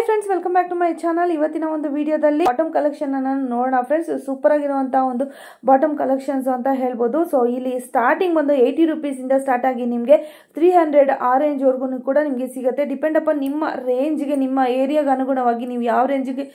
Friends, welcome back to my channel. ಇವತ್ತಿನ ಒಂದು ವಿಡಿಯೋದಲ್ಲಿ ಬಾಟಮ್ ಕಲೆಕ್ಷನ್ ಅನ್ನು ನೋಡೋಣ ಫ್ರೆಂಡ್ಸ್. ಸೂಪರ್ ಆಗಿರುವಂತಹ ಒಂದು ಬಾಟಮ್ ಕಲೆಕ್ಷನ್ಸ್ ಅಂತ ಹೇಳ್ಬೋದು. ಸೊ ಇಲ್ಲಿ ಸ್ಟಾರ್ಟಿಂಗ್ ಬಂದು 80 rupees ಇಂದ ಸ್ಟಾರ್ಟ್ ಆಗಿ ನಿಮಗೆ 300 ಆ ರೇಂಜ್ ವರ್ಗು ಕೂಡ ನಿಮಗೆ ಸಿಗುತ್ತೆ. ಡಿಪೆಂಡ್ ಅಪಾನ್ ನಿಮ್ಮ ರೇಂಜ್ಗೆ, ನಿಮ್ಮ ಏರಿಯಾಗೆ ಅನುಗುಣವಾಗಿ ನೀವು ಯಾವ ರೇಂಜ್ಗೆ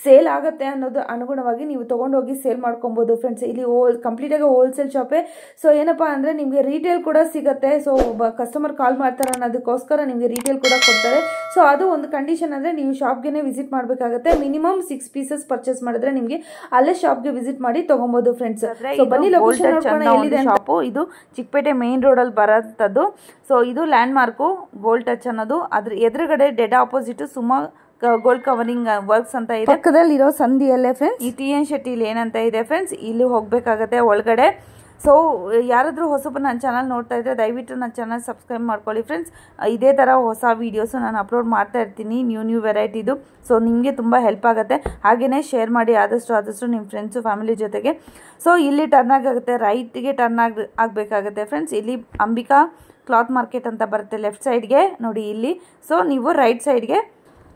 ಸೇಲ್ ಆಗುತ್ತೆ ಅನ್ನೋದು ಅನುಗುಣವಾಗಿ ನೀವು ತಗೊಂಡೋಗಿ ಸೇಲ್ ಮಾಡ್ಕೊಬಹುದು ಫ್ರೆಂಡ್ಸ್. ಇಲ್ಲಿ ಕಂಪ್ಲೀಟ್ ಆಗಿ ಹೋಲ್ಸೇಲ್ ಶಾಪೇ. ಸೊ ಏನಪ್ಪಾ ಅಂದ್ರೆ ನಿಮಗೆ ರೀಟೇಲ್ ಕೂಡ ಸಿಗುತ್ತೆ. ಸೊ ಕಸ್ಟಮರ್ ಕಾಲ್ ಮಾಡ್ತಾರೆ ಅನ್ನೋದಕ್ಕೋಸ್ಕರ ನಿಮಗೆ ರೀಟೇಲ್ ಕೂಡ ಕೊಡ್ತಾರೆ. ಸೊ ಅದು ಒಂದು ಕಂಡೀಷನ್ ಅಂದ್ರೆ ನೀವು ಶಾಪ್ಗೆ ವಿಸಿಟ್ ಮಾಡಬೇಕಾಗುತ್ತೆ. ಮಿನಿಮಮ್ 6 pieces ಪರ್ಚೇಸ್ ಮಾಡಿದ್ರೆ ನಿಮಗೆ ಅಲ್ಲೇ ಶಾಪ್ಗೆ ವಿಸಿಟ್ ಮಾಡಿ ತಗೊಬಹುದು ಫ್ರೆಂಡ್ಸ್. ಸೊ ಬನ್ನಿ ಲೊಕೇಶನ್ ನೋಡೋಣ ಎಲ್ಲಿದೆ ಶಾಪ್. ಇದು ಚಿಕ್ಕಪೇಟೆ ಮೇನ್ ರೋಡ್ ಅಲ್ಲಿ ಬರೋಂಥದ್ದು. ಸೊ ಇದು ಲ್ಯಾಂಡ್ ಮಾರ್ಕು ಗೋಲ್ಡ್ ಟಚ್ ಅನ್ನೋದು. ಅದ್ರ ಎದುರುಗಡೆ dead opposite Suma gold covering works ಅಂತ ಇದೆ. ಪಕ್ಕದಲ್ಲಿ ಇರೋ ಸಂಧಿಯಲ್ಲೇ ಫ್ರೆಂಡ್ಸ್ ಈ TN ಶೆಟ್ಟಿ ಇಲ್ಲಿ ಏನಂತ ಇದೆ ಫ್ರೆಂಡ್ಸ್, ಇಲ್ಲಿ ಹೋಗ್ಬೇಕಾಗತ್ತೆ ಒಳಗಡೆ. ಸೊ ಯಾರಾದರೂ ಹೊಸಬ ನನ್ನ ಚಾನಲ್ ನೋಡ್ತಾ ಇದ್ದರೆ ದಯವಿಟ್ಟು ನನ್ನ ಚಾನಲ್ ಸಬ್ಸ್ಕ್ರೈಬ್ ಮಾಡ್ಕೊಳ್ಳಿ ಫ್ರೆಂಡ್ಸ್. ಇದೇ ಥರ ಹೊಸ ವೀಡಿಯೋಸು ನಾನು ಅಪ್ಲೋಡ್ ಮಾಡ್ತಾ ಇರ್ತೀನಿ, ನ್ಯೂ ವೆರೈಟಿದು. ಸೊ ನಿಮಗೆ ತುಂಬ ಹೆಲ್ಪ್ ಆಗುತ್ತೆ. ಹಾಗೆಯೇ ಶೇರ್ ಮಾಡಿ ಆದಷ್ಟು ನಿಮ್ಮ ಫ್ರೆಂಡ್ಸು ಫ್ಯಾಮಿಲಿ ಜೊತೆಗೆ. ಸೊ ಇಲ್ಲಿ ಟರ್ನ್ ಆಗುತ್ತೆ, ರೈಟ್ಗೆ ಟರ್ನ್ ಆಗಬೇಕಾಗುತ್ತೆ ಫ್ರೆಂಡ್ಸ್. ಇಲ್ಲಿ ಅಂಬಿಕಾ ಕ್ಲಾತ್ ಮಾರ್ಕೆಟ್ ಅಂತ ಬರುತ್ತೆ ಲೆಫ್ಟ್ ಸೈಡ್ಗೆ ನೋಡಿ ಇಲ್ಲಿ. ಸೊ ನೀವು ರೈಟ್ ಸೈಡ್ಗೆ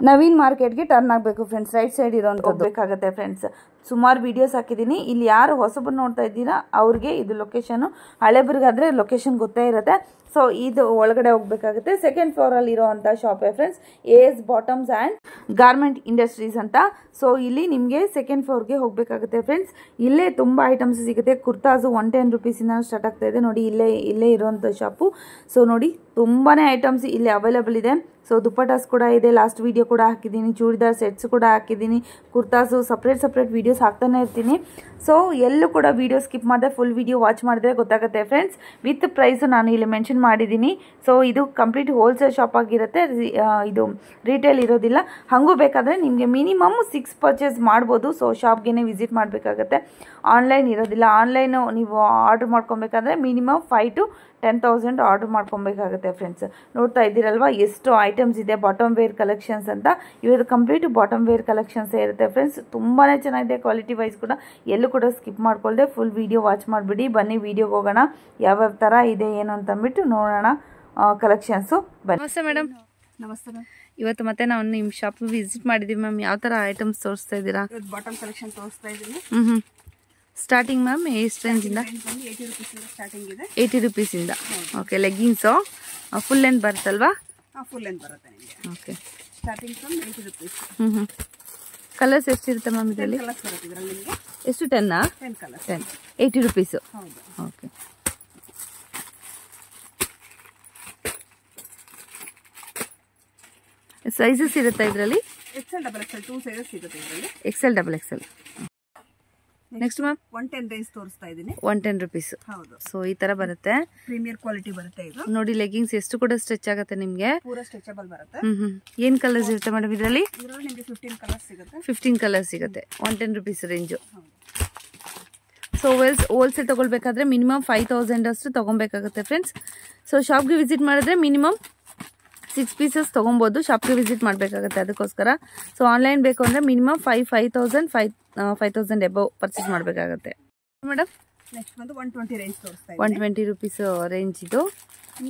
ನವೀನ್ ಮಾರ್ಕೆಟ್ಗೆ ಟರ್ನ್ ಆಗಬೇಕು ಫ್ರೆಂಡ್ಸ್. ರೈಟ್ ಸೈಡ್ ಇರೋಂಥದ್ದು ಬೇಕಾಗುತ್ತೆ ಫ್ರೆಂಡ್ಸ್. ಸುಮಾರು ವೀಡಿಯೋಸ್ ಹಾಕಿದ್ದೀನಿ. ಇಲ್ಲಿ ಯಾರು ಹೊಸಬರು ನೋಡ್ತಾ ಇದ್ದೀರಾ ಅವ್ರಿಗೆ ಇದು ಲೊಕೇಶನು, ಹಳೆಬರಿಗಾದರೆ ಲೊಕೇಶನ್ ಗೊತ್ತೇ ಇರುತ್ತೆ. ಸೊ ಇದು ಒಳಗಡೆ ಹೋಗ್ಬೇಕಾಗುತ್ತೆ. ಸೆಕೆಂಡ್ ಫ್ಲೋರಲ್ಲಿ ಇರೋವಂಥ ಶಾಪೇ friends, AS bottoms and garment industries ಅಂತ. ಸೊ ಇಲ್ಲಿ ನಿಮಗೆ ಸೆಕೆಂಡ್ ಫ್ಲೋರ್ಗೆ ಹೋಗಬೇಕಾಗುತ್ತೆ ಫ್ರೆಂಡ್ಸ್. ಇಲ್ಲೇ ತುಂಬ ಐಟಮ್ಸ್ ಸಿಗುತ್ತೆ. ಕುರ್ತಾಸು 110 rupees ಸ್ಟಾರ್ಟ್ ಆಗ್ತಾ ಇದೆ ನೋಡಿ. ಇಲ್ಲೇ ಇರೋವಂಥ ಶಾಪು. ಸೊ ನೋಡಿ ತುಂಬಾ ಐಟಮ್ಸ್ ಇಲ್ಲಿ ಅವೈಲೇಬಲ್ ಇದೆ. ಸೊ ದುಪ್ಪಟಾಸ್ ಕೂಡ ಇದೆ, ಲಾಸ್ಟ್ ವಿಡಿಯೋ ಕೂಡ ಹಾಕಿದ್ದೀನಿ. ಚೂಡಿದಾರ್ ಸೆಟ್ಸ್ ಕೂಡ ಹಾಕಿದ್ದೀನಿ. ಕುರ್ತಾಸು ಸಪ್ರೇಟ್ ವೀಡಿಯೋಸ್ ಹಾಕ್ತಾನೆ ಇರ್ತೀನಿ. ಸೊ ಎಲ್ಲೂ ಕೂಡ ವೀಡಿಯೋ ಸ್ಕಿಪ್ ಮಾಡಿದೆ ಫುಲ್ ವಿಡಿಯೋ ವಾಚ್ ಮಾಡಿದ್ರೆ ಗೊತ್ತಾಗುತ್ತೆ ಫ್ರೆಂಡ್ಸ್. ವಿತ್ ಪ್ರೈಸು ನಾನು ಇಲ್ಲಿ ಮೆನ್ಷನ್ ಮಾಡಿದ್ದೀನಿ. ಸೊ ಇದು ಕಂಪ್ಲೀಟ್ ಹೋಲ್ಸೇಲ್ ಶಾಪ್ ಆಗಿರುತ್ತೆ, ಇದು ರಿಟೇಲ್ ಇರೋದಿಲ್ಲ. ಹಾಗೂ ಬೇಕಾದರೆ ನಿಮಗೆ ಮಿನಿಮಮ್ 6 ಪರ್ಚೇಸ್ ಮಾಡ್ಬೋದು. ಸೊ ಶಾಪ್ಗೆ ವಿಸಿಟ್ ಮಾಡಬೇಕಾಗತ್ತೆ, ಆನ್ಲೈನ್ ಇರೋದಿಲ್ಲ. ಆನ್ಲೈನು ನೀವು ಆರ್ಡ್ರ್ ಮಾಡ್ಕೊಬೇಕಾದ್ರೆ ಮಿನಿಮಮ್ 5 to 10,000 ಆರ್ಡ್ರ್ ಮಾಡ್ಕೊಬೇಕಾಗುತ್ತೆ ಫ್ರೆಂಡ್ಸ್. ನೋಡ್ತಾ ಇದ್ದೀರಲ್ವಾ ಎಷ್ಟು ಐಟಮ್ಸ್ ಇದೆ. ಬಾಟಮ್ ವೇರ್ ಕಲೆಕ್ಷನ್ಸ್ ಅಂತ, ಇವತ್ತು ಕಂಪ್ಲೀಟ್ ಬಾಟಮ್ ವೇರ್ ಕಲೆಕ್ಷನ್ಸೇ ಇರುತ್ತೆ ಫ್ರೆಂಡ್ಸ್. ತುಂಬಾ ಚೆನ್ನಾಗಿದೆ ಕ್ವಾಲಿಟಿ ವೈಸ್ ಕೂಡ. ಎಲ್ಲೂ ಕೂಡ ಸ್ಕಿಪ್ ಮಾಡ್ಕೊಳ್ದೆ ಫುಲ್ ವಿಡಿಯೋ ವಾಚ್ ಮಾಡಿಬಿಡಿ. ಬನ್ನಿ ವಿಡಿಯೋಗೆ ಹೋಗೋಣ, ಯಾವ್ಯಾವ ಥರ ಇದೆ ಏನು ಅಂತಂದ್ಬಿಟ್ಟು ನೋಡೋಣ ಕಲೆಕ್ಷನ್ಸು. ಬನ್ನಿ. ನಮಸ್ತೆ ಮೇಡಮ್. ನಮಸ್ತೆ ಮ್ಯಾಮ್. ಇವತ್ತು ಮತ್ತೆ ನಾವು ನಿಮ್ಮ ಶಾಪ್ ವಿಸಿಟ್ ಮಾಡಿದ್ದೀವಿ ಮ್ಯಾಮ್. ಯಾವ ಥರ ಐಟಮ್ಸ್ ತೋರಿಸ್ತಾ ಇದ್ದೀರಾ? ಬಾಟಮ್ ಕಲೆಕ್ಷನ್ ತೋರಿಸ್ತಾ ಹ್ಞೂ ಇದ್ದೀನಿ. ಸ್ಟಾರ್ಟಿಂಗ್ ಮ್ಯಾಮ್ ಎಷ್ಟು ರೇಂಜಿಂದ? 80 rupees ಸ್ಟಾರ್ಟಿಂಗ್ ಇದೆ. 80 rupees ಇಂದ. ಓಕೆ, ಲೆಗ್ಗಿನ್ಸು ಫುಲ್ ಲೆಂತ್ ಬರುತ್ತಲ್ವಾ? ಫುಲ್ ಲೆಂತ್ ಬರುತ್ತೆ ನಿಮಗೆ. Okay, starting from 80 rupees. Colours ಎಷ್ಟಿರುತ್ತೆ ಮ್ಯಾಮ್ ಇದರಲ್ಲಿ? ಕಲರ್ಸ್ ಬರುತ್ತೆ ಇದರಲ್ಲಿ ನಿಮಗೆ. ಎಷ್ಟು? 10 ಕಲರ್ಸ್. 80 rupees. ಹೌದು. ಓಕೆ, ಸೈಜಸ್ ಇರುತ್ತೆ ಇದರಲ್ಲಿ? XL, XXL 2 ಸೈಜಸ್ ಸಿಗುತ್ತೆ ಇದರಲ್ಲಿ. XL, XXL. Next ma'am 110 range ತೋರಿಸ್ತಾ ಇದ್ದೀನಿ. 110 rupees. ಹೌದು. ಸೊ ಈ ತರ ಬರುತ್ತೆ. ಪ್ರೀಮಿಯರ್ ಕ್ವಾಲಿಟಿ ಬರುತ್ತೆ ಇದು. ನೋಡಿ ಲೆಗ್ಗಿಂಗ್ಸ್ ಎಷ್ಟು ಕೂಡ ಸ್ಟ್ರೆಚ್ ಆಗುತ್ತೆ ನಿಮಗೆ. ಪೂರಾ ಸ್ಟ್ರೆಚಬಲ್ ಬರುತ್ತೆ. ಏನ್ ಕಲರ್ಸ್ ಇರುತ್ತೆ ಮೇಡಮ್ ಇದರಲ್ಲಿ? ಇದರಲ್ಲಿ ನಿಮಗೆ 15 ಕಲರ್ಸ್ ಸಿಗುತ್ತೆ. 15 ಕಲರ್ಸ್ ಸಿಗುತ್ತೆ. 110 rupees ರೇಂಜು. ಸೊ ಹೋಲ್ಸೇಲ್ ತಗೊಳ್ಬೇಕಾದ್ರೆ ಮಿನಿಮಮ್ 5,000 ಅಷ್ಟು ತಗೊಬೇಕಾಗುತ್ತೆ ಫ್ರೆಂಡ್ಸ್. ಸೊ ಶಾಪ್ಗೆ ವಿಸಿಟ್ ಮಾಡಿದ್ರೆ ಮಿನಿಮಮ್ 6 pieces ತೊಗೊಬೋದು. ಶಾಪ್ಗೆ ವಿಸಿಟ್ ಮಾಡಬೇಕಾಗುತ್ತೆ ಅದಕ್ಕೋಸ್ಕರ. ಸೊ ಆನ್ಲೈನ್ ಬೇಕು ಅಂದರೆ ಮಿನಿಮಮ್ 5,000 ಎಬವ್ ಪರ್ಚೇಸ್ ಮಾಡಬೇಕಾಗುತ್ತೆ ಮೇಡಮ್. ನೆಕ್ಸ್ಟ್ ಬಂದು 120 ರೇಂಜ್ ತೋರಿಸ್ತಾ ಇದ್ದೀನಿ. 120 rupees ರೇಂಜ್ ಇದು.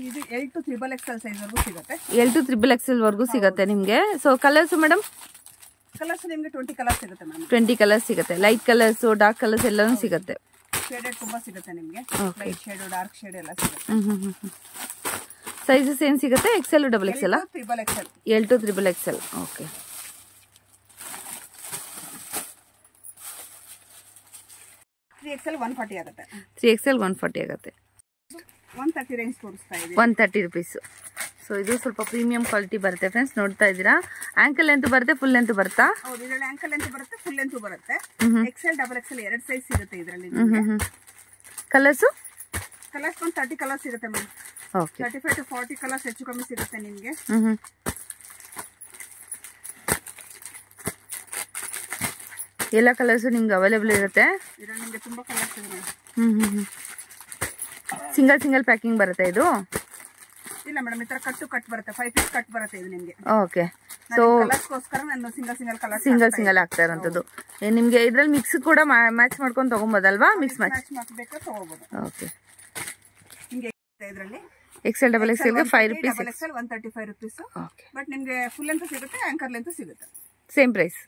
ಇದು L to XXL ಸೈಜ್ ವರೆಗೂ ಸಿಗುತ್ತೆ. L to XXL ವರೆಗೂ ಸಿಗುತ್ತೆ ನಿಮಗೆ. So colours madam? ಕಲರ್ಸ್ ನಿಮಗೆ 20 ಕಲರ್ಸ್ ಸಿಗುತ್ತೆ ಮ್ಯಾಮ್. 20 ಕಲರ್ಸ್ ಸಿಗುತ್ತೆ. ಲೈಟ್ ಕಲರ್ಸ್, ಡಾರ್ಕ್ ಕಲರ್ಸ್ ಎಲ್ಲನೂ ಸಿಗುತ್ತೆ. ಶೇಡೆಡ್ ತುಂಬಾ ಸಿಗುತ್ತೆ ನಿಮಗೆ. ಲೈಟ್ ಶೇಡ್, ಡಾರ್ಕ್ ಶೇಡ್ ಎಲ್ಲ ಸಿಗುತ್ತೆ. ಸೈಜಸ್ ಏನು ಸಿಗುತ್ತೆ? XL, XXL? L to XXL. Okay, 3XL 140 ಆಗುತ್ತೆ. 3XL 140 ಆಗುತ್ತೆ. 130 ರೇಂಜ್ ತೋರಿಸ್ತಾ ಇದೆ. 130 rupees. ಸೊ ಇದು ಸ್ವಲ್ಪ ಪ್ರೀಮಿಯಂ ಕ್ವಾಲಿಟಿ ಬರುತ್ತೆ ಫ್ರೆಂಡ್ಸ್. ನೋಡ್ತಾ ಇದ್ದೀರಾ, ಆಂಕಲ್ ಲೆಂತ್ ಬರುತ್ತೆ, ಫುಲ್ ಲೆಂತ್ ಬರುತ್ತಾ? ಹೌದು, ಇದರಲ್ಲಿ ಆಂಕಲ್ ಲೆಂತ್ ಬರುತ್ತೆ, ಫುಲ್ ಲೆಂತ್ ಬರುತ್ತೆ. XL, XXL 2 ಸೈಜ್ ಸಿಗುತ್ತೆ ಇದರಲ್ಲಿ. ಕಲರ್ಸು? ಕಲರ್ಸ್ ಒಂದು 30 ಕಲರ್ಸ್ ಸಿಗುತ್ತೆ ಮ್ಯಾಮ್. ಓಕೆ, 35 to 40 ಕಲರ್ಸ್ ಹೆಚ್ಚು ಕಮ್ಮಿ ಸಿಗುತ್ತೆ ನಿಮಗೆ. ಎಲ್ಲ ಕಲರ್ಸು ನಿಮ್ಗೆ ಅವೈಲೇಬಲ್ ಇರುತ್ತೆ. ಇದರಲ್ಲಿ ನಿಮಗೆ ತುಂಬಾ ಕಲರ್ಸ್ ಇದೆ. ಸಿಂಗಲ್ ಪ್ಯಾಕಿಂಗ್ ಬರುತ್ತೆ ಇದು? ಇಲ್ಲ ಮೇಡಮ್, ಈ ತರ ಕಟ್ ಬರುತ್ತೆ. 5 ಪೀಸ್ ಕಟ್ ಬರುತ್ತೆ ಇದು ನಿಮಗೆ. ಓಕೆ, ಸೊ ಕಲರ್ಸ್ಗೋಸ್ಕರ ನಾನು ಸಿಂಗಲ್ ಆಗ್ತಾ ಇರೋಂಥದ್ದು. ನಿಮಗೆ ಇದ್ರಲ್ಲಿ ಮಿಕ್ಸ್ ಕೂಡ ಮ್ಯಾಚ್ ಮಾಡ್ಕೊಂಡು ತಗೊಬೋದಲ್ವಾ? ಮಿಕ್ಸ್ ಮ್ಯಾಚ್ ಮಾಡಬೇಕಾ ತಗೋಬಹುದು. ಓಕೆ, ನಿಮಗೆ ಇದರಲ್ಲಿ XL ಡಬಲ್ XL ಗೆ 5 rupees, double XL 135 rupees. Okay but ನಿಮ್ಗೆ ಫುಲ್ ಲೆಂತ್ ಸಿಗುತ್ತೆ, ಆಂಕರ್ ಲೆಂತ್ ಸಿಗುತ್ತೆ, ಸೇಮ್ ಪ್ರೈಸ್.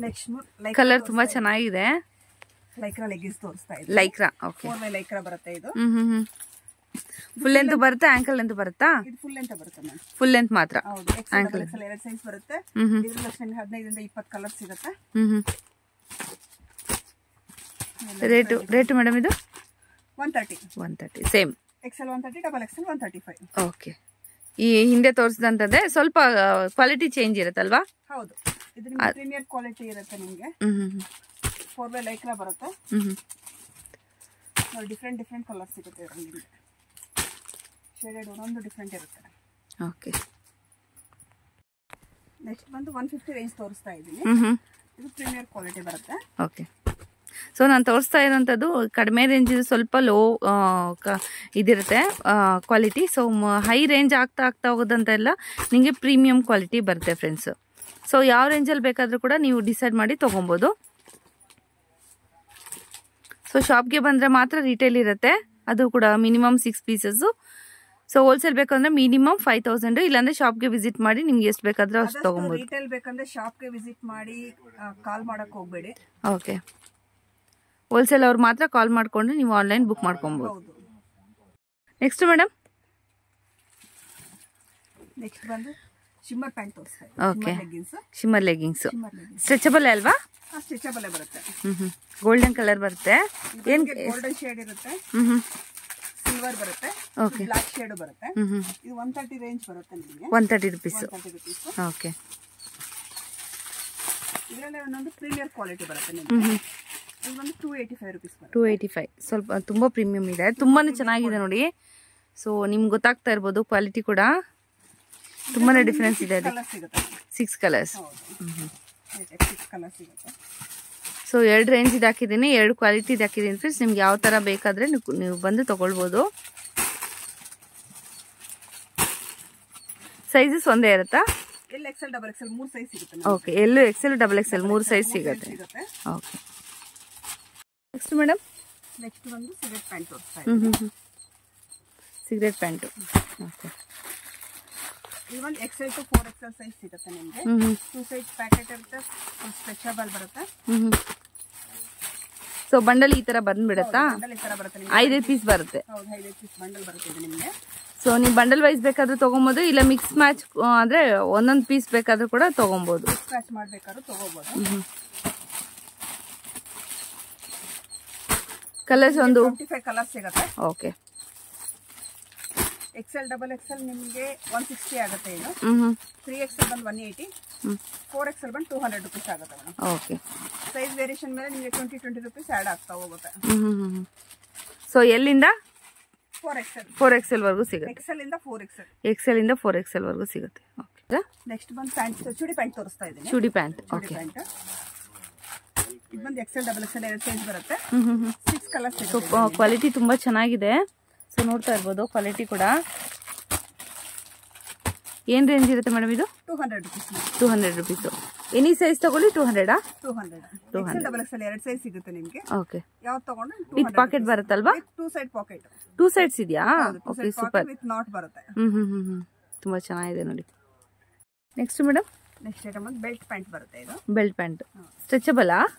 ನೆಕ್ಸ್ಟ್ ಕಲರ್ ತುಂಬಾ ಚೆನ್ನಾಗಿದೆ. ಲೈಕ್ರಾ ಲೆಗ್ಗಿನ್ಸ್ ತೋರಿಸ್ತಾ ಇದೆ. Lycra, okay. 4 by ಲೈಕ್ರಾ ಬರುತ್ತೆ ಇದು. ಫುಲ್ ಲೆಂತ್ ಬರುತ್ತೆ, ಆಂಕಲ್ ಲೆಂತ್ ಬರುತ್ತಾ? ಇದು ಫುಲ್ ಲೆಂತ್ ಬರುತ್ತೆ ಮ್ಯಾಮ್. ಫುಲ್ ಲೆಂತ್ ಮಾತ್ರ. ಹೌದು. XL XL ಎರಡು ಸೈಜ್ ಬರುತ್ತೆ. ಇದರಲ್ಲಿ 15 ಇಂದ 20 ಕಲರ್ ಸಿಗುತ್ತೆ. ರೇಟ್ ಮೇಡಮ್ ಇದು 130 same. XL 130, double XL 135. Okay. ಈ ಹಿಂದೆ ತೋರಿಸಿದಂತದ್ದೇ ಸ್ವಲ್ಪ ಕ್ವಾಲಿಟಿ ಚೇಂಜ್ ಇರುತ್ತಲ್ವಾ? ಹೌದು, ಇದು ಪ್ರೀಮಿಯರ್ ಕ್ವಾಲಿಟಿ ಇರುತ್ತೆ ನಿಮಗೆ. 4 by ಲೈಕ್ರಾ ಬರುತ್ತೆ. ಡಿಫ್ರೆಂಟ್ ಕಲರ್ ಸಿಗುತ್ತೆ ಇದರಲ್ಲಿ. ಶೇಡೆಡ್ ಒಂದೊಂದು ಡಿಫ್ರೆಂಟ್ ಇರುತ್ತೆ. ಓಕೆ. ನೆಕ್ಸ್ಟ್ ಬಂದು 150 ರೇಂಜ್ ತೋರಿಸ್ತಾ ಇದ್ದೀನಿ. ಇದು ಪ್ರೀಮಿಯರ್ ಕ್ವಾಲಿಟಿ ಬರುತ್ತೆ. ಓಕೆ. ಸೊ ನಾನು ತೋರಿಸ್ತಾ ಇರೋಂಥದ್ದು ಕಡಿಮೆ ರೇಂಜ್, ಸ್ವಲ್ಪ ಲೋ ಇದಿರುತ್ತೆ ಕ್ವಾಲಿಟಿ. ಸೊ ಹೈ ರೇಂಜ್ ಆಗ್ತಾ ಹೋಗೋದಂತೆಲ್ಲ ನಿಮಗೆ ಪ್ರೀಮಿಯಂ ಕ್ವಾಲಿಟಿ ಬರುತ್ತೆ ಫ್ರೆಂಡ್ಸ್. ಸೊ ಯಾವ ರೇಂಜಲ್ಲಿ ಬೇಕಾದರೂ ಕೂಡ ನೀವು ಡಿಸೈಡ್ ಮಾಡಿ ತೊಗೊಬೋದು. ಸೊ ಶಾಪ್ಗೆ ಬಂದರೆ ಮಾತ್ರ ರಿಟೇಲ್ ಇರುತ್ತೆ, ಅದು ಕೂಡ ಮಿನಿಮಮ್ 6 ಪೀಸಸ್ಸು. ಸೊ ಹೋಲ್ಸೇಲ್ ಬೇಕಂದ್ರೆ ಮಿನಿಮಮ್ 5000, ಇಲ್ಲಾಂದ್ರೆ ಶಾಪ್ಗೆ ವಿಸಿಟ್ ಮಾಡಿ ನಿಮ್ಗೆ ಎಷ್ಟು ಬೇಕಾದ್ರೂ ಅಷ್ಟು ತೊಗೊಬೋದು. ರಿಟೇಲ್ ಬೇಕಂದ್ರೆ ಶಾಪ್ಗೆ ವಿಸಿಟ್ ಮಾಡಿ ಕಾಲ್ ಮಾಡಕ್ಕೆ ಹೋಗಬೇಡಿ. ಓಕೆ. ಹೋಲ್ಸೇಲ್ ಅವ್ರು ಮಾತ್ರ ಕಾಲ್ ಮಾಡಿಕೊಂಡು ನೀವು ಆನ್ಲೈನ್ ಬುಕ್ ಮಾಡ್ಕೊಬೋದು. ನೆಕ್ಸ್ಟ್ ಮೇಡಮ್, ನೆಕ್ಸ್ಟ್ ಬಂದು ಶಿಮ್ಮರ್ ಪ್ಯಾಂಟ್ ತೋರಿಸ್ತಾ ಇದೆ. ಓಕೆ. ಶಿಮ್ಮರ್ ಲೆಗ್ಗಿಂಗ್ಸ್ ಸ್ಟ್ರೆಚಬಲ್ ಅಲ್ವಾ? ಸ್ಟ್ರೆಚಬಲ್ ಬರುತ್ತೆ. ಗೋಲ್ಡನ್ ಕಲರ್ ಬರುತ್ತೆ. ಏನ್ ಗೋಲ್ಡನ್ ಶೇಡ್ ಇರುತ್ತೆ, ಸಿಲ್ವರ್ ಬರುತ್ತೆ, ಓಕೆ. ಬ್ಲಾಕ್ ಶೇಡ್ ಬರುತ್ತೆ. ಇದು 130 ರೇಂಜ್ ಬರುತ್ತೆ ನಿಮಗೆ. 130 rupees. ಓಕೆ. ಇದರಲ್ಲಿ ಒಂದೊಂದು ಪ್ರೀಮಿಯರ್ ಕ್ವಾಲಿಟಿ ಬರುತ್ತೆ ನಿಮಗೆ. ಇದು ಒಂದು 285 rupees ಬರುತ್ತೆ. 285 ಸ್ವಲ್ಪ ತುಂಬಾ ಪ್ರೀಮಿಯಂ ಇದೆ, ತುಂಬಾನೇ ಚೆನ್ನಾಗಿದೆ ನೋಡಿ. ಸೊ ನಿಮ್ಗೆ ಗೊತ್ತಾಗ್ತಾ ಇರ್ಬೋದು ಕ್ವಾಲಿಟಿ ಕೂಡ ತುಂಬಾನೇ ಡಿಫರೆನ್ಸ್ ಇದೆ. 6 ಕಲರ್ಸ್. 6 ಕಲರ್ ಸಿಗುತ್ತೆ. ಸೊ 2 ರೇಂಜ್ ಇದು ಹಾಕಿದ್ದೀನಿ, 2 ಕ್ವಾಲಿಟಿ ಇದು ಹಾಕಿದ್ದೀನಿ ಫ್ರೆಂಡ್ಸ್. ನಿಮ್ಗೆ ಯಾವ ಥರ ಬೇಕಾದರೆ ನೀವು ಬಂದು ತೊಗೊಳ್ಬೋದು. ಸೈಜಸ್ ಒಂದೇ ಇರುತ್ತಾ? L XL double XL 3 size ಸಿಗುತ್ತೆ. ಓಕೆ. ಎಲ್ಲೂ XL ಡಬಲ್ XL 3 ಸೈಜ್ ಸಿಗುತ್ತೆ. ಓಕೆ. ನೆಕ್ಸ್ಟ್ ಮೇಡಮ್, ನೆಕ್ಸ್ಟ್ ಬಂದು ಸಿಗರೆಟ್ ಪ್ಯಾಂಟ್ ತೋರಿಸ್ತಾ ಇದ್ದೀನಿ. Cigarette pant. Okay. Even XL to 4XL size ಸಿಗುತ್ತೆ ನಿಮಗೆ. 2 ಸೈಜ್ ಪ್ಯಾಕೆಟ್ ಇರುತ್ತೆ, ಸ್ಟ್ರೆಚಬಲ್ ಬರುತ್ತೆ. ಸೊ ಬಂಡಲ್ ಈ ತರ ಬಂದ್ಬಿಡುತ್ತಾ? ಬಂಡಲ್ ಈ ತರ ಬರುತ್ತೆ ನಿಮಗೆ. 5 ಪೀಸ್ ಬರುತ್ತೆ. ಹೌದು, 5 ಪೀಸ್ ಬಂಡಲ್ ಬರುತ್ತೆ ಇದು ನಿಮಗೆ. ಸೊ ನೀವು ಬಂಡಲ್ ವೈಸ್ ಬೇಕಾದ್ರೂ ತಗೊಬೋದು, ಇಲ್ಲ ಮಿಕ್ಸ್ ಮ್ಯಾಚ್ ಅಂದ್ರೆ ಒಂದೊಂದು ಪೀಸ್ ಬೇಕಾದ್ರೂ ಕೂಡ ತಗೊಬೋದು. ಮಿಕ್ಸ್ ಮ್ಯಾಚ್ ಮಾಡಬೇಕಾದ್ರೂ ತಗೋಬಹುದು. ಕಲರ್ಸ್ ಒಂದು 25 ಕಲರ್ಸ್ ಸಿಗುತ್ತೆ. ಓಕೆ. XL ಡಬಲ್ XL ನಿಮಗೆ 160 ಆಗುತ್ತೆ. ಇದು 3XL ಬಂದು 180, 4XL ಬಂದು 200 rupees ಆಗುತ್ತೆ ಮೇಡಮ್. ಓಕೆ. ಸೈಜ್ ವೇರಿಯೇಷನ್ ಮೇಲೆ ನಿಮಗೆ 20 rupees ಆ್ಯಡ್ ಆಗ್ತಾ ಹೋಗುತ್ತೆ. ಸೊ ಎಲ್ಲಿಂದ 4XL 4XL ವರೆಗೂ ಸಿಗುತ್ತೆ. XL ಇಂದ 4XL, XL ಇಂದ 4XL ವರೆಗೂ ಸಿಗುತ್ತೆ. ಓಕೆ. ನೆಕ್ಸ್ಟ್ ಬಂದು ಪ್ಯಾಂಟ್, ಚೂಡಿ ಪ್ಯಾಂಟ್ ತೋರಿಸ್ತಾ ಇದ್ದೀನಿ. ಚೂಡಿ ಪ್ಯಾಂಟ್. ಓಕೆ. ಇದು ಬಂದು XL ಡಬಲ್ XL 2 ಸೈಜ್ ಬರುತ್ತೆ. 6 ಕಲರ್ಸ್ ಸೊ ಕ್ವಾಲಿಟಿ ತುಂಬಾ ಚೆನ್ನಾಗಿದೆ. ಸೊ ನೋಡ್ತಾ ಇರ್ಬೋದು ಕ್ವಾಲಿಟಿ ಕೂಡ. ಏನ್ ರೇಂಜ್ ಇರುತ್ತೆ ಮೇಡಮ್ ಇದು? 200 rupees. 200 rupees. ಎನಿ ಸೈಜ್ ತಗೊಳ್ಳಿ 200. 200 XL ಡಬಲ್ XL 2 ಸೈಜ್ ಸಿಗುತ್ತೆ ನಿಮಗೆ. ಓಕೆ. ಯಾವ್ದು ತಗೊಂಡ್ರೆ ವಿತ್ ಪಾಕೆಟ್ ಬರುತ್ತಲ್ವಾ? 2 ಸೈಡ್ ಪಾಕೆಟ್. 2 ಸೈಡ್ಸ್ ಇದೆಯಾ? Okay, super. ವಿತ್ ನಾಟ್ ಬರುತ್ತೆ. ತುಂಬಾ ಚೆನ್ನಾಗಿದೆ ನೋಡಿ. ನೆಕ್ಸ್ಟ್ ಮೇಡಮ್, ನೆಕ್ಸ್ಟ್ ಐಟಮ್ ಒಂದು ಬೆಲ್ಟ್ ಪ್ಯಾಂಟ್ ಬರುತ್ತೆ. ಇದು ಬೆಲ್ಟ್ ಪ್ಯಾಂಟ್ ಸ್ಟ್ರೆಚಬಲ್.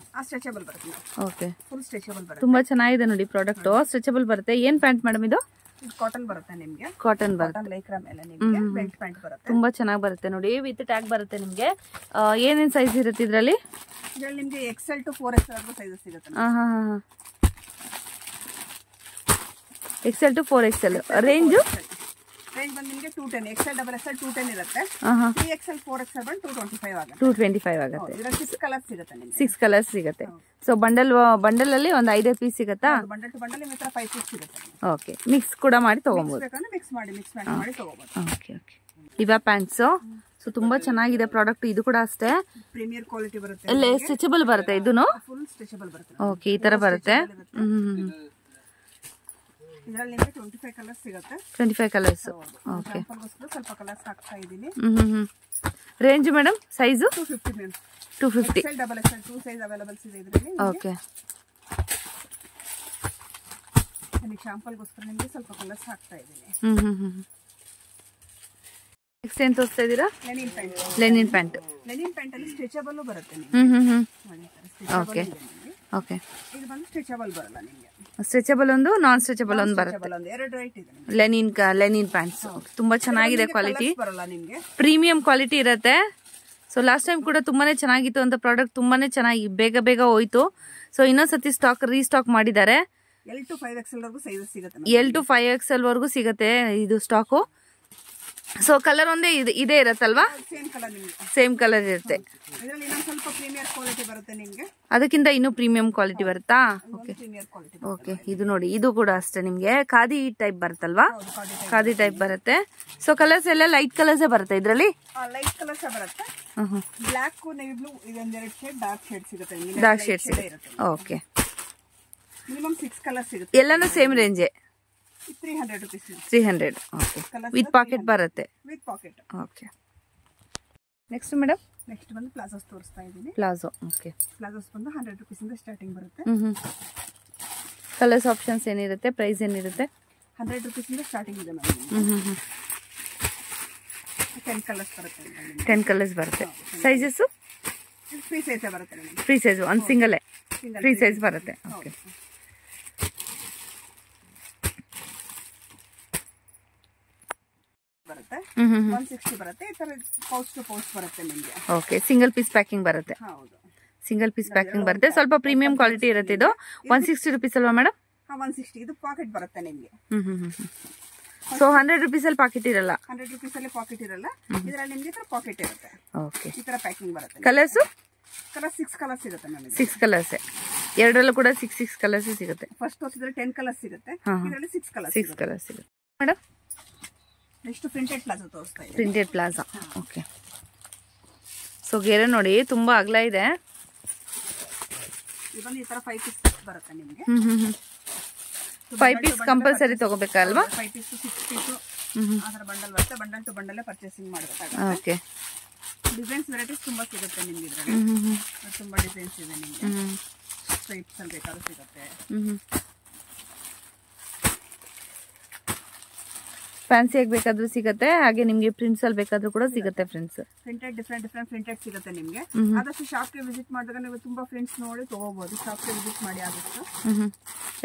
ಸ್ಟ್ರೆಚಬಲ್ ಬರುತ್ತೆ. ಓಕೆ. ಫುಲ್ ಸ್ಟ್ರೆಚಬಲ್ ಬರುತ್ತೆ. ತುಂಬಾ ಚೆನ್ನಾಗಿದೆ ನೋಡಿ ಪ್ರಾಡಕ್ಟ್. ಸ್ಟ್ರೆಚಬಲ್ ಬರುತ್ತೆ. ಏನ್ ಪ್ಯಾಂಟ್ ಮೇಡಮ್ ಇದು? ಕಾಟನ್ ಬರುತ್ತೆ ನಿಮಗೆ. ಕಾಟನ್ ಬರುತ್ತೆ. ಲೈಕ್ರಾ ಮೇಲೆ ನಿಮಗೆ ಬೆಲ್ಟ್ ಪ್ಯಾಂಟ್ ಬರುತ್ತೆ. ತುಂಬಾ ಚೆನ್ನಾಗಿ ಬರುತ್ತೆ ನೋಡಿ. ವಿತ್ ಟ್ಯಾಗ್ ಬರುತ್ತೆ ನಿಮಗೆ. ಏನೇನ್ ಸೈಜ್ ಇರುತ್ತೆ ಇದರಲ್ಲಿ? ಇದರಲ್ಲಿ ನಿಮಗೆ XL to 4XL ವರೆಗೂ ಸೈಜ್ ಸಿಗುತ್ತೆ. XL to 4XL ರೇಂಜ್ ಬಂದು ನಿಮಗೆ 210. XL ಡಬಲ್ XL 210 ಇರುತ್ತೆ. 3XL 4XL ಬಂದು 225 ಆಗುತ್ತೆ. 225 ಆಗುತ್ತೆ. ಇದರಲ್ಲಿ 6 ಕಲರ್ಸ್ ಸಿಗುತ್ತೆ ನಿಮಗೆ. 6 ಕಲರ್ಸ್ ಸಿಗುತ್ತೆ. ಸೊ ಬಂಡಲ್ ಅಲ್ಲಿ ಒಂದು 5 ಪೀಸ್ ಸಿಗುತ್ತಾ? ಬಂಡಲ್ ಟು ಬಂಡಲ್ ನಿಮಗೆ 5 ಪೀಸ್ ಸಿಗುತ್ತೆ. ಓಕೆ. ಮಿಕ್ಸ್ ಕೂಡ ಮಾಡಿ ತಗೊಬಹುದು. ಮಿಕ್ಸ್ ಮಾಡಿ ತಗೋಬಹುದು. ಓಕೆ. ಓಕೆ. ಇವ ಪ್ಯಾಂಟ್ಸ್. ಸೊ ತುಂಬಾ ಚೆನ್ನಾಗಿದೆ ಪ್ರಾಡಕ್ಟ್. ಇದು ಕೂಡ ಅಷ್ಟೇ ಪ್ರೀಮಿಯರ್ ಕ್ವಾಲಿಟಿ ಬರುತ್ತೆ. ಎಲ್ಲ ಸ್ಟ್ರೆಚಬಲ್ ಬರುತ್ತೆ. ಇದೂನು ಫುಲ್ ಸ್ಟ್ರೆಚಬಲ್ ಬರುತ್ತೆ. ಓಕೆ. ಈ ತರ ಬರುತ್ತೆ. ಇದರಲ್ಲಿ ನಿಮಗೆ 25 ಕಲರ್ಸ್ ಸಿಗುತ್ತೆ. 25 ಕಲರ್ಸ್. ಓಕೆ. ಸ್ವಲ್ಪ ಕಲರ್ಸ್ ಹಾಕ್ತಾ ಇದ್ದೀನಿ. Range madam size? 250 ma'am. 250. XL double XL 2 size availables ಇದೆ ಇದರಲ್ಲಿ. ಓಕೆ. ನನಗೆ ಶಾಂಪಲ್ಗೋಸ್ಕರ ನಿಮಗೆ ಸ್ವಲ್ಪ ಕಲರ್ಸ್ ಹಾಕ್ತಾ ಇದ್ದೀನಿ. ನೆಕ್ಸ್ಟ್ ಏನು ತೋರಿಸ್ತಾ ಇದ್ದೀರಾ? Lenin pant. Lenin pant. Lenin pant ಅಲ್ಲಿ ಸ್ಟ್ರೆಚಬಲ್ ಬರುತ್ತೆ ನಿಮಗೆ. Okay okay. ಇದು ಬಂದು ಸ್ಟ್ರೆಚಬಲ್ ಬರಲ್ಲ ನಿಮಗೆ. ಸ್ಟ್ರೆಚಬಲ್ ಒಂದು, ನಾನ್ ಸ್ಟ್ರೆಚಬಲ್ ಒಂದು ಬರುತ್ತೆ. ಎರಡು ರೈಟ್ ಇದೆ. ಲೆನಿನ್ ಪ್ಯಾಂಟ್ಸ್ ತುಂಬಾ ಚೆನ್ನಾಗಿದೆ ಕ್ವಾಲಿಟಿ, ಬರಲ್ಲ ನಿಮಗೆ, ಪ್ರೀಮಿಯಂ ಕ್ವಾಲಿಟಿ ಇರುತ್ತೆ. ಸೊ ಲಾಸ್ಟ್ ಟೈಮ್ ಕೂಡ ತುಂಬಾನೇ ಚೆನ್ನಾಗಿತ್ತು ಅಂತ ಪ್ರಾಡಕ್ಟ್, ತುಂಬಾನೇ ಚೆನ್ನಾಗಿ ಬೇಗ ಹೋಯ್ತು. ಸೊ ಇನ್ನೊಂದ್ಸತಿ ರೀಸ್ಟಾಕ್ ಮಾಡಿದ್ದಾರೆ. L to 5XL ವರೆಗೂ ಸೈಜಸ್ ಸಿಗುತ್ತೆ. L to 5XL ವರೆಗೂ ಸಿಗುತ್ತೆ ಇದು ಸ್ಟಾಕು. ಸೊ ಕಲರ್ ಒಂದೇ ಇದೇ ಇರತ್ತಲ್ವಾ? ಸೇಮ್ ಕಲರ್ ನಿಮಗೆ, ಸೇಮ್ ಕಲರ್ ಇರುತ್ತೆ. ಇದರಲ್ಲಿ ಇನ್ನೊಂದು ಸ್ವಲ್ಪ ಪ್ರೀಮಿಯರ್ ಕ್ವಾಲಿಟಿ ಬರುತ್ತೆ ನಿಮಗೆ. ಅದಕ್ಕಿಂತ ಇನ್ನೂ ಪ್ರೀಮಿಯಂ ಕ್ವಾಲಿಟಿ ಬರುತ್ತಾ? Okay premier quality. ಓಕೆ, ಇದು ನೋಡಿ, ಇದು ಕೂಡ ಅಷ್ಟೇ ನಿಮಗೆ ಖಾದಿ ಟೈಪ್ ಬರುತ್ತಲ್ವಾ? ಖಾದಿ ಟೈಪ್ ಬರುತ್ತೆ. ಸೊ ಕಲರ್ಸ್ ಎಲ್ಲ ಲೈಟ್ ಕಲರ್ಸೇ ಬರುತ್ತೆ ಇದರಲ್ಲಿ. ಲೈಟ್ ಕಲರ್ಸ್ ಬರುತ್ತೆ. ಬ್ಲಾಕ್, ನೇವಿ ಬ್ಲೂ, ಇದೊಂದೆರಡು ಶೇಡ್ ಡಾರ್ಕ್ ಶೇಡ್ ಸಿಗುತ್ತೆ ನಿಮಗೆ. ಡಾರ್ಕ್ ಶೇಡ್ ಸಿಗುತ್ತೆ. ಓಕೆ, ಮಿನಿಮಮ್ 6 ಕಲರ್ಸ್ ಸಿಗುತ್ತೆ. ಎಲ್ಲಾನು ಸೇಮ್ ರೇಂಜೇ. 300 rupees. 300. ಓಕೆ, ವಿತ್ ಪಾಕೆಟ್ ಬರುತ್ತೆ. With pocket. Okay, next madam? Next ಬಂದು ಪ್ಲಾಜೋಸ್ ತೋರಿಸ್ತಾ ಇದ್ದೀನಿ. ಪ್ಲಾಜೋ. ಓಕೆ, ಪ್ಲಾಜೋಸ್ ಬಂದು 100 rupees ಇಂದ ಸ್ಟಾರ್ಟಿಂಗ್ ಬರುತ್ತೆ. ಕಲರ್ಸ್ ಆಪ್ಷನ್ಸ್ ಏನಿರುತ್ತೆ, ಪ್ರೈಸ್ ಏನಿರುತ್ತೆ? 100 rupees ಇಂದ ಸ್ಟಾರ್ಟಿಂಗ್ ಇದೆ ಮ್ಯಾಮ್. 10 ಕಲರ್ಸ್ ಬರುತ್ತೆ. 10 ಕಲರ್ಸ್ ಬರುತ್ತೆ. ಸೈಜಸ್ ಫ್ರೀ ಸೈಜ್ ಬರುತ್ತೆ ನಿಮಗೆ. ಫ್ರೀ ಸೈಜ್ ಒಂದು ಸಿಂಗಲ್ ಫ್ರೀ ಸೈಜ್ ಬರುತ್ತೆ. ಓಕೆ, ಬರುತ್ತೆ. 160 ಬರುತ್ತೆ. ಈ ತರ ಪೌಚ್ ಟು ಪೌಚ್ ಬರುತ್ತೆ ನಿಮಗೆ. ಓಕೆ, ಸಿಂಗಲ್ ಪೀಸ್ ಪ್ಯಾಕಿಂಗ್ ಬರುತ್ತೆ. ಹೌದು, ಸಿಂಗಲ್ ಪೀಸ್ ಪ್ಯಾಕಿಂಗ್ ಬರುತ್ತೆ. ಸ್ವಲ್ಪ ಪ್ರೀಮಿಯಂ ಕ್ವಾಲಿಟಿ ಇರುತ್ತೆ. ಇದು 160 rupees ಅಲ್ವಾ ಮೇಡಮ್? 160. ಇದು ಪಾಕೆಟ್ ಬರುತ್ತೆ ನಿಮಗೆ. ಸೊ 100 rupees ಅಲ್ಲಿ ಪಾಕೆಟ್ ಇರಲ್ಲ. 100 rupees ಅಲ್ಲಿ ಪಾಕೆಟ್ ಇರಲ್ಲ. ಇದರಲ್ಲಿ ನಿಮಗೆ ಈ ತರ ಪಾಕೆಟ್ ಇರುತ್ತೆ. ಓಕೆ, ಈ ತರ ಪ್ಯಾಕಿಂಗ್ ಬರುತ್ತೆ. ಕಲರ್ಸ್ 6 ಕಲರ್ಸ್ ಸಿಗುತ್ತೆ ನಮಗೆ. 6 ಕಲರ್ಸ್, ಎರಡರಲ್ಲೂ ಕೂಡ 6 ಕಲರ್ಸ್ ಸಿಗುತ್ತೆ. ಫಸ್ಟ್ ತೋರಿಸಿದ್ರೆ 10 ಕಲರ್ಸ್ ಸಿಗುತ್ತೆ. ಇದರಲ್ಲಿ 6 ಕಲರ್ಸ್ ಸಿಗುತ್ತೆ ಮೇಡಮ್. ನೆಕ್ಸ್ಟ್ ಪ್ರಿಂಟೆಡ್ ಪ್ಲಾಜೋ ತೋರಿಸ್ತಾ ಇದ್ದೀನಿ. Printed plaza. ಓಕೆ, ಸೊ ಗೆರೆ ನೋಡಿ ತುಂಬಾ ಅಗಲ ಇದೆ. ಇವನ್ ಈ ತರ 5 ಪೀಸ್ ಬರುತ್ತೆ ನಿಮಗೆ. 5 ಪೀಸ್ ಕಂಪಲ್ಸರಿ ತಗೋಬೇಕಲ್ವಾ? 5 ಪೀಸ್ 6 ಪೀಸ್ ಅದರ ಬಂಡಲ್ ಬರುತ್ತೆ. ಬಂಡಲ್ ಟು ಬಂಡಲ್ ಪರ್ಚೇಸಿಂಗ್ ಮಾಡಬೇಕಾಗುತ್ತೆ. ಓಕೆ, ಡಿಸೈನ್ಸ್ ವೆರೈಟೀಸ್ ತುಂಬಾ ಸಿಗುತ್ತೆ ನಿಮಗೆ ಇದರಲ್ಲಿ. ತುಂಬಾ ಡಿಸೈನ್ಸ್ ಇದೆ ನಿಮಗೆ. ಸ್ಟ್ರೈಪ್ಸ್ ಅಲ್ಲಿ ಬೇಕಾದ್ರೂ ಸಿಗುತ್ತೆ. ಫ್ಯಾನ್ಸಿ ಆಗಿ ಬೇಕಾದ್ರೂ ಸಿಗುತ್ತೆ, ಹಾಗೆ ನಿಮಗೆ ಪ್ರಿಂಟ್ಸ್ ಅಲ್ಲಿ ಬೇಕಾದ್ರೂ ಕೂಡ ಸಿಗುತ್ತೆ. ಫ್ರೆಂಡ್ಸ್ ಪ್ರಿಂಟೆಡ್ ಡಿಫ್ರೆಂಟ್ ಪ್ರಿಂಟೆಡ್ ಸಿಗುತ್ತೆ ನಿಮಗೆ. ಆದಷ್ಟು ಶಾಪ್ಗೆ ವಿಸಿಟ್ ಮಾಡಿದಾಗ ನೀವು ತುಂಬಾ ಫ್ರೆಂಡ್ಸ್ ನೋಡಿ ತಗೋಬಹುದು. ಶಾಪ್ಗೆ ವಿಸಿಟ್ ಮಾಡಿ ಆದಷ್ಟು.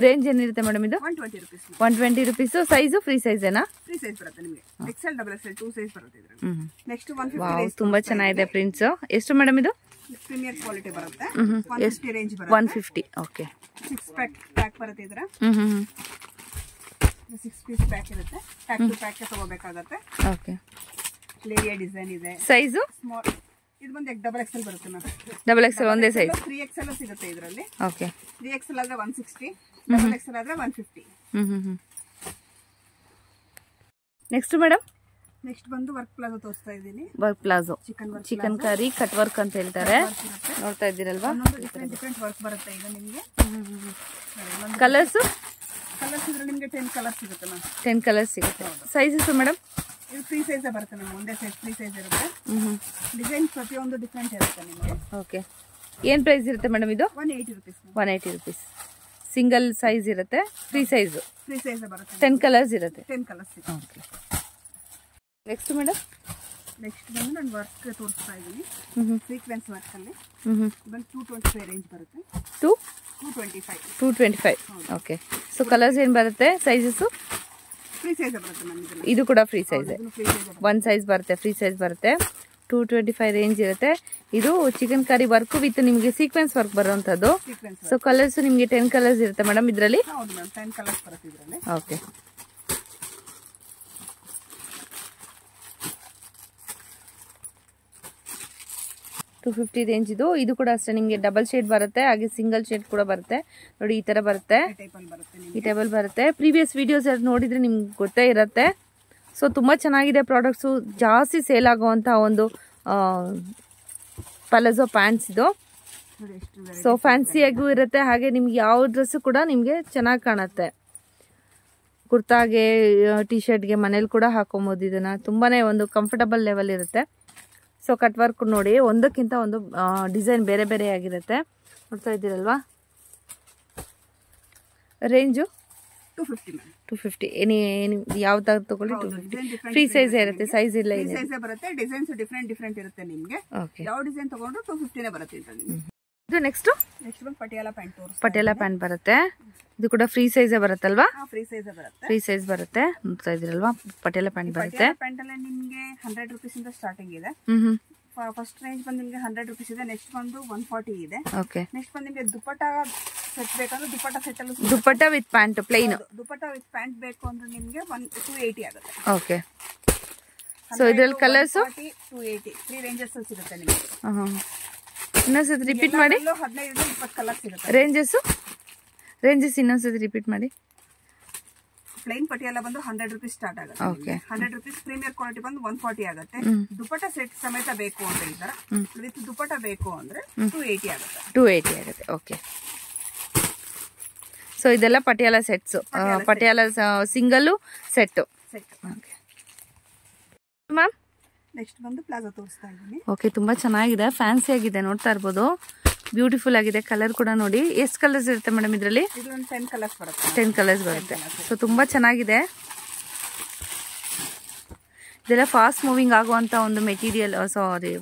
ರೇಂಜ್ ಏನಿರುತ್ತೆ ಮೇಡಮ್ ಇದು? 120 rupees. 120 rupees. Size free size ಏನಾ? ಫ್ರೀ ಸೈಜ್ ಬರುತ್ತೆ ನಿಮಗೆ. XL, XXL 2 ಸೈಜ್ ಬರುತ್ತೆ ಇದರಲ್ಲಿ. ನೆಕ್ಸ್ಟ್ 150 ರೇಂಜ್ ತುಂಬಾ ಚೆನ್ನಾಗಿದೆ ಪ್ರಿಂಟ್ಸ್. ಎಷ್ಟು ಮೇಡಮ್ ಇದು? ಪ್ರೀಮಿಯರ್ ಕ್ವಾಲಿಟಿ ಬರುತ್ತೆ. 150 ರೇಂಜ್ ಬರುತ್ತೆ. 150. ಓಕೆ, 6 ಪ್ಯಾಕ್ ಬರುತ್ತೆ ಇದರ. 6 ಪೀಸ್ ಪ್ಯಾಕ್ ಇರುತ್ತೆ. ಪ್ಯಾಕ್ ಟು ಪ್ಯಾಕ್ ತಗೋಬೇಕಾಗುತ್ತೆ. ಓಕೆ, ಲೇರಿಯಾ ಡಿಸೈನ್ ಇದೆ. ಸೈಜು ಸ್ಮಾಲ್, ಇದು ಬಂದು XXL ಬರುತ್ತೆ ಮ್ಯಾಮ್. XXL ಒಂದೇ ಸೈಜ್. 3XL ಸಿಗುತ್ತೆ ಇದರಲ್ಲಿ. ಓಕೆ, 3XL ಆದ್ರೆ 160, XXL ಆದ್ರೆ 150. Next madam? ನೆಕ್ಸ್ಟ್ ಬಂದು ವರ್ಕ್ ಪ್ಲಾಜೋ ತೋರಿಸ್ತಾ ಇದ್ದೀನಿ. Work palazzo, chicken curry cut work ಅಂತ ಹೇಳ್ತಾರೆ. ನೋಡ್ತಾ ಇದ್ದೀರಲ್ವಾ? ಡಿಫ್ರೆಂಟ್ ವರ್ಕ್ ಬರುತ್ತೆ ಈಗ ನಿಮಗೆ. ಕಲರ್ಸ್ ಇದ್ರೆ ನಿಮಗೆ 10 ಕಲರ್ಸ್ ಸಿಗುತ್ತೆ ಮ್ಯಾಮ್. 10 ಕಲರ್ಸ್ ಸಿಗುತ್ತೆ. Sizes madam? ಇದು ಫ್ರೀ ಸೈಜ್ ಬರುತ್ತೆ ಮ್ಯಾಮ್. ಒಂದೇ ಸೈಜ್ ಫ್ರೀ ಸೈಜ್ ಇರುತ್ತೆ. ಡಿಸೈನ್ ಪ್ರತಿಯೊಂದು ಡಿಫ್ರೆಂಟ್ ಇರುತ್ತೆ ನಿಮಗೆ. ಓಕೆ, ಏನ್ ಪ್ರೈಸ್ ಇರುತ್ತೆ ಮೇಡಮ್ ಇದು? 180 rupees. 180 rupees. ಸಿಂಗಲ್ ಸೈಜ್ ಇರುತ್ತೆ. ಫ್ರೀ ಸೈಜ್ ಬರುತ್ತೆ. 10 ಕಲರ್ಸ್ ಇರುತ್ತೆ. 10 ಕಲರ್ಸ್ ಸಿಗುತ್ತೆ. Okay, next madam? ನೆಕ್ಸ್ಟ್ ಬಂದು ನಾನು ವರ್ಕ್ ತೋರಿಸ್ತಾ ಇದ್ದೀನಿ. ಸೀಕ್ವೆನ್ಸ್ ವರ್ಕ್ ಅಲ್ಲಿ ಬಂದು 225 ರೇಂಜ್ ಬರುತ್ತೆ. 225. ಓಕೆ, ಸೊ ಕಲರ್ಸ್ ಏನು ಬರುತ್ತೆ? ಸೈಜಸ್ ಫ್ರೀ ಸೈಜ್ ಬರುತ್ತೆ ಮ್ಯಾಮ್. ಇದು ಕೂಡ ಫ್ರೀ ಸೈಜ್. 1 ಸೈಜ್ ಬರುತ್ತೆ, ಫ್ರೀ ಸೈಜ್ ಬರುತ್ತೆ. 225 ರೇಂಜ್ ಇರುತ್ತೆ. ಇದು ಚಿಕನ್ ಕರಿ ವರ್ಕ್ ವಿತ್ ನಿಮಗೆ ಸೀಕ್ವೆನ್ಸ್ ವರ್ಕ್ ಬರುವಂತದ್ದು. ಸೊ ಕಲರ್ಸ್ ನಿಮಗೆ 10 ಕಲರ್ಸ್ ಇರುತ್ತೆ ಮೇಡಮ್ ಇದರಲ್ಲಿ. ಹೌದು ಮ್ಯಾಮ್, 10 ಕಲರ್ಸ್ ಬರುತ್ತೆ ಇದರಲ್ಲಿ. ಓಕೆ, $250 ರೇಂಜ್ ಇದು. ಇದು ಕೂಡ ಅಷ್ಟೇ ನಿಮಗೆ ಡಬಲ್ ಶೇಡ್ ಬರುತ್ತೆ, ಹಾಗೆ ಸಿಂಗಲ್ ಶೇಡ್ ಕೂಡ ಬರುತ್ತೆ. ನೋಡಿ ಈ ತರ ಬರುತ್ತೆ, ಈ ಟೇಬಲ್ ಬರುತ್ತೆ. ಪ್ರೀವಿಯಸ್ ವಿಡಿಯೋಸ್ ನೋಡಿದ್ರೆ ನಿಮ್ಗೆ ಗೊತ್ತೇ ಇರುತ್ತೆ. ಸೊ ತುಂಬಾ ಚೆನ್ನಾಗಿದೆ ಪ್ರಾಡಕ್ಟ್ಸು. ಜಾಸ್ತಿ ಸೇಲ್ ಆಗುವಂತಹ ಒಂದು ಪಲಾಜೋ ಪ್ಯಾಂಟ್ಸ್ ಇದು. ಸೊ ಫ್ಯಾನ್ಸಿಯಾಗೂ ಇರುತ್ತೆ, ಹಾಗೆ ನಿಮ್ಗೆ ಯಾವ ಡ್ರೆಸ್ ಕೂಡ ನಿಮಗೆ ಚೆನ್ನಾಗಿ ಕಾಣುತ್ತೆ. ಕುರ್ತಾಗೆ, ಟಿ ಶರ್ಟ್ಗೆ ಮನೇಲಿ ಕೂಡ ಹಾಕೊಬೋದು ಇದನ್ನ. ತುಂಬಾನೇ ಒಂದು ಕಂಫರ್ಟಬಲ್ ಲೆವೆಲ್ ಇರುತ್ತೆ. ಸೊ ಕಟ್ ವರ್ಕ್ ನೋಡಿ, ಒಂದಕ್ಕಿಂತ ಒಂದು ಡಿಸೈನ್ ಬೇರೆ ಬೇರೆ ಆಗಿರುತ್ತೆ. ನೋಡ್ತಾ ಇದ್ದೀರಲ್ವಾ? Range 250 ma'am. 250 ಯಾವ್ದಾದ್ರು ತಗೊಳ್ಳಿ 250. ಫ್ರೀ ಸೈಜ್ ಇರುತ್ತೆ, ಸೈಜ್ ಇಲ್ಲ ಫ್ರೀ ಸೈಜ್ ಬರುತ್ತೆ. ಡಿಸೈನ್ಸ್ ಡಿಫ್ರೆಂಟ್ ಇರುತ್ತೆ ನಿಮ್ಗೆ. ಓಕೆ. ಯಾವ ಡಿಸೈನ್ ತಗೊಂಡ್ರು 250 ಬರುತ್ತೆ ನಿಮ್ಗೆ. ಇದು ನೆಕ್ಸ್ಟ್ ಬಂದು ಪಟಿಯಾಲ ಪ್ಯಾಂಟ್ ಪಟಿಯಾಲ ಪ್ಯಾಂಟ್ ಬರುತ್ತೆ. ಇದು ಕೂಡ ಫ್ರೀ ಸೈಜ್ ಬರುತ್ತಲ್ವಾ? ಫ್ರೀ ಸೈಜ್ ಬರುತ್ತೆ. ಫ್ರೀ ಸೈಜ್ ಬರುತ್ತೆ. ನೋಡ್ತಾ ಇದ್ರಲ್ವಾ, ಪಟಿಯಾಲ ಪ್ಯಾಂಟ್ ಬರುತ್ತೆ. ಪ್ಯಾಂಟ್ ಅಲ್ಲಿ ನಿಮ್ಗೆ 100 ರೂಪೀಸ್ ಇಂದ ಸ್ಟಾರ್ಟಿಂಗ್ ಇದೆ. ಫಸ್ಟ್ ರೇಂಜ್ ಬಂದು ನಿಮ್ಗೆ 100 ರೂಪೀಸ್ ಇದೆ. ನೆಕ್ಸ್ಟ್ ಬಂದು 140 ಇದೆ. ಓಕೆ. ನೆಕ್ಸ್ಟ್ ಬಂದು ನಿಮ್ಗೆ ದುಪ್ಪಟ್ಟ ಸೆಟ್ ಬೇಕಂದ್ರೆ ದುಪ್ಪಟ್ಟ ಸೆಟ್ ಅಲ್ಲಿ dupatta with pant plain. Dupatta with pant ಬೇಕು ಅಂದ್ರೆ ನಿಮ್ಗೆ 280 ಆಗುತ್ತೆ. ಓಕೆ. ಸೊ ಇದ್ರಲ್ಲಿ ಕಲರ್ಸ್ 280 3 ರೇಂಜಸ್ ಅಲ್ಲಿ ಸಿಗುತ್ತೆ ನಿಮಗೆ. ಇನ್ನೊಂದ್ಸತಿ ರಿಪೀಟ್ ಮಾಡಿ. 15-20 ಕಲರ್ಸ್ ಸಿಗುತ್ತೆ. ರೇಂಜಸ್ ಇನ್ನೊಂದ್ಸತಿ ರಿಪೀಟ್ ಮಾಡಿ. ಪ್ಲೈನ್ ಪಟಿಯಾಲ ಬಂದು 100 ರೂಪೀಸ್ ಸ್ಟಾರ್ಟ್ ಆಗುತ್ತೆ. 100 ರೂಪೀಸ್. ಪ್ರೀಮಿಯರ್ ಕ್ವಾಲಿಟಿ ಬಂದು 140 ಆಗುತ್ತೆ. ದುಪ್ಪಟ್ಟ ಸೆಟ್ ಸಮೇತ ಬೇಕು ಅಂತ ಇದ್ದಾರೆ. ವಿತ್ ದುಪ್ಪಟ್ಟ ಬೇಕು ಅಂದ್ರೆ 280 ಆಗುತ್ತೆ. 280 ಆಗುತ್ತೆ. ಓಕೆ. ಸೊ ಇದೆಲ್ಲ Patiala sets. Patiala single set. Okay ma'am. Next ಬಂದು ಪ್ಲಾಜೋ ತೋರಿಸ್ತಾ ಇದ್ದೀನಿ. ಓಕೆ, ತುಂಬಾ ಚೆನ್ನಾಗಿದೆ, ಫ್ಯಾನ್ಸಿ ಆಗಿದೆ, ನೋಡ್ತಾ ಇರ್ಬೋದು. ಬ್ಯೂಟಿಫುಲ್ ಆಗಿದೆ. ಕಲರ್ ಕೂಡ ನೋಡಿ. ಎಷ್ಟು ಕಲರ್ಸ್ ಇರುತ್ತೆ ಮೇಡಮ್ ಇದರಲ್ಲಿ? 10 ಕಲರ್ಸ್ ಬರುತ್ತೆ. 10 ಕಲರ್ಸ್ ಬರುತ್ತೆ. ಸೊ ತುಂಬಾ ಚೆನ್ನಾಗಿದೆ. ಇದೆಲ್ಲ ಫಾಸ್ಟ್ ಮೂವಿಂಗ್ ಆಗುವಂತ ಒಂದು ಮೆಟೀರಿಯಲ್. ಸಾರಿ,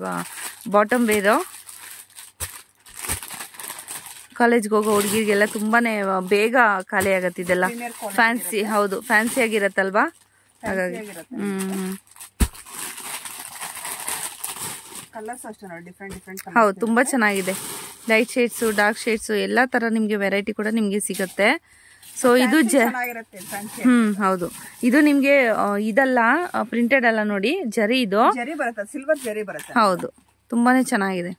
ಬಾಟಮ್ ವೇರು. ಕಾಲೇಜ್ಗೆ ಹೋಗೋ ಹುಡುಗಿರಿಗೆಲ್ಲ ತುಂಬಾನೇ ಬೇಗ ಖಾಲಿ ಆಗತ್ತೆ ಇದೆಲ್ಲ. ಫ್ಯಾನ್ಸಿ, ಹೌದು, ಫ್ಯಾನ್ಸಿ ಆಗಿರತ್ತಲ್ವಾ, ಹಾಗಾಗಿ. ಹೌದು, ತುಂಬಾ ಚೆನ್ನಾಗಿದೆ. ಲೈಟ್ ಶೇಡ್ಸ್, ಡಾರ್ಕ್ ಶೇಡ್ಸ್, ಎಲ್ಲಾ ತರ ನಿಮ್ಗೆ ವೆರೈಟಿ ಕೂಡ ನಿಮ್ಗೆ ಸಿಗುತ್ತೆ. ಸೊ ಇದು ಹೌದು, ಇದು ನಿಮ್ಗೆ ಇದಲ್ಲ, ಪ್ರಿಂಟೆಡ್ ಅಲ್ಲ ನೋಡಿ, ಜರಿ. ಇದು ಸಿಲ್ವರ್ ಜರಿ ಬರುತ್ತೆ. ಹೌದು, ತುಂಬಾನೇ ಚೆನ್ನಾಗಿದೆ.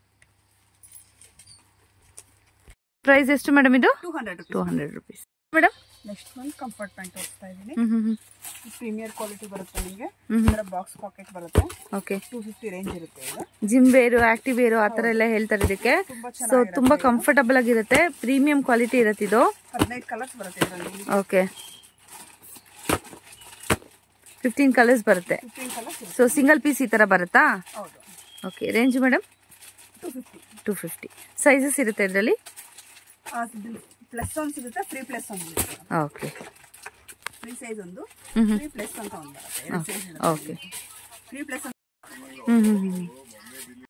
ಪ್ರೈಸ್ ಎಷ್ಟು ಮೇಡಮ್ ಇದು? 200 ರೂಪೀಸ್ ಮೇಡಮ್. ನೆಕ್ಸ್ಟ್ ಒಂದು ಕಂಫರ್ಟ್ ಪ್ಯಾಂಟ್ ಹೋಗ್ತಾ ಇದೀನಿ. ಪ್ರೀಮಿಯರ್ ಕ್ವಾಲಿಟಿ ಬರುತ್ತೆ ನಿಮಗೆ. ಇದರ ಬಾಕ್ಸ್ ಪಾಕೆಟ್ ಬರುತ್ತೆ. ಓಕೆ. 250 ರೇಂಜ್ ಇರುತ್ತೆ. ಇದು ಜಿಮ್ ವೇರು, ಆಕ್ಟಿವ್ ವೇರು ಆ ತರ ಎಲ್ಲ ಹೇಳ್ತಾರೆ ಇದಕ್ಕೆ. ಸೊ ತುಂಬಾ ಕಂಫರ್ಟಬಲ್ ಆಗಿರುತ್ತೆ. ಪ್ರೀಮಿಯಂ ಕ್ವಾಲಿಟಿ ಇರುತ್ತೆ ಇದು. 15 ಕಲರ್ಸ್ ಬರುತ್ತೆ ಇದರಲ್ಲಿ. ಓಕೆ. 15 ಕಲರ್ಸ್ ಬರುತ್ತೆ. ಸೊ ಸಿಂಗಲ್ ಪೀಸ್ ಈ ತರ ಬರುತ್ತಾ? ಹೌದು. ಓಕೆ. Range madam? 250. ಸೈಜಸ್ ಇರುತ್ತೆ ಇದರಲ್ಲಿ? ಪ್ಲಸ್ ಒಂದು ಸಿಗುತ್ತೆ, ಫ್ರೀ ಪ್ಲಸ್ ಒಂದು ಸಿಗುತ್ತೆ. ಓಕೆ. ಫ್ರೀ ಸೈಜ್ ಒಂದು, ಫ್ರೀ ಪ್ಲಸ್ ಅಂತ ಒಂದು ಬರುತ್ತೆ. ಓಕೆ. Free plus